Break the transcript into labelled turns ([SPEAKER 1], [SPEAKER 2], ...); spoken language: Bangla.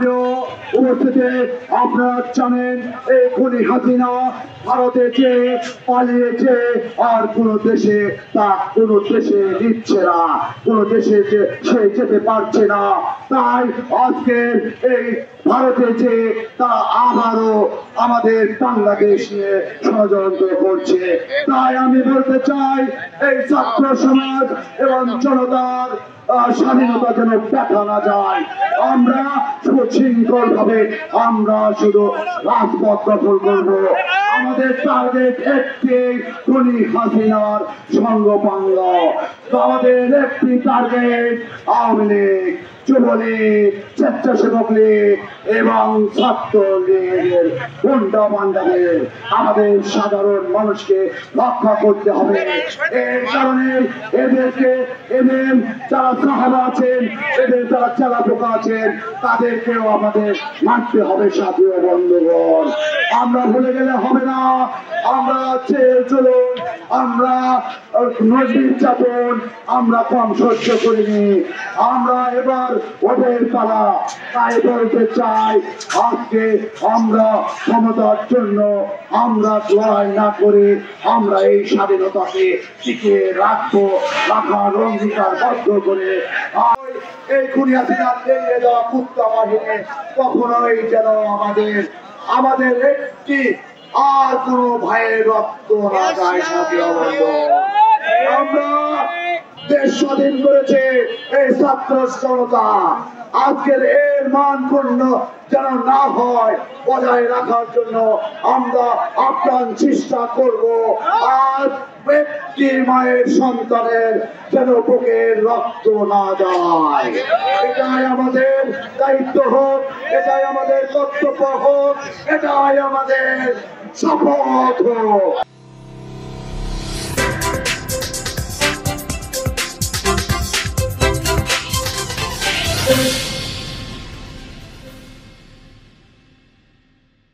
[SPEAKER 1] প্রিয় উপস্থিতি, আপনারা জানেন এই খুনি হাসিনা ভারতে যে পালিয়েছে, আর কোন দেশে নিচ্ছে না, কোন দেশে সে যেতে পারছে না। তাই আজকের এই ভারতে যে তা আবারও আমাদের বাংলাদেশ নিয়ে ষড়যন্ত্র করছে। তাই আমি বলতে চাই, এই ছাত্র সমাজ এবং জনতার স্বাধীনতা যেন দেখা না যায়। আমরা সুশৃঙ্খল ভাবে আমরা শুধু রাজপথ দখল করবো। আমাদের টার্গেট একটি, খুনি হাসিনার সঙ্গপাঙ্গ। আমাদের একটি টার্গেট আওয়ামী লীগ, যুবলীগ, স্বেচ্ছাসেবক লীগ এবং ছাত্র লীগের গুন্ডা বান্ডাদের আমাদের সাধারণ মানুষকে রক্ষা করতে হবে। এর কারণে এদের যারা সাহাবা আছেন, এদের যারা চালা পোকা আছেন, তাদেরকেও আমাদের মারতে হবে। সাথী ও বন্ধুগণ, আমরা ভুলে গেলে হবে না। আমরা চলুন, আমরা নির্যাতন আমরা কম সহ্য করিনি, আমরা এবার ওদের পালা। তাই বলতে চাই, আজকে আমরা ক্ষমতার জন্য আমরা লড়াই না করে আমরা এই স্বাধীনতাকে টিকে রাখার অঙ্গীকার বদ্ধ করে এই খুনি হাসিনার লেগে দেওয়া কুত্তা বাহিনী কখনোই যেন আমাদের একটি আর কোন ভাইয়ের রক্ত না যায়। আমরা দেশ স্বাধীন করেছে এই ছাত্র জনতা। আজকের এর মান পূর্ণ যেন না হয়, বজায় রাখার জন্য আমরা আপ্রাণ চেষ্টা করব। আর ব্যক্তি মায়ের সন্তানের যেন বুকের রক্ত না যায়, এটাই আমাদের দায়িত্ব হোক, এটাই আমাদের কর্তব্য হোক, এটাই আমাদের শপথ হোক।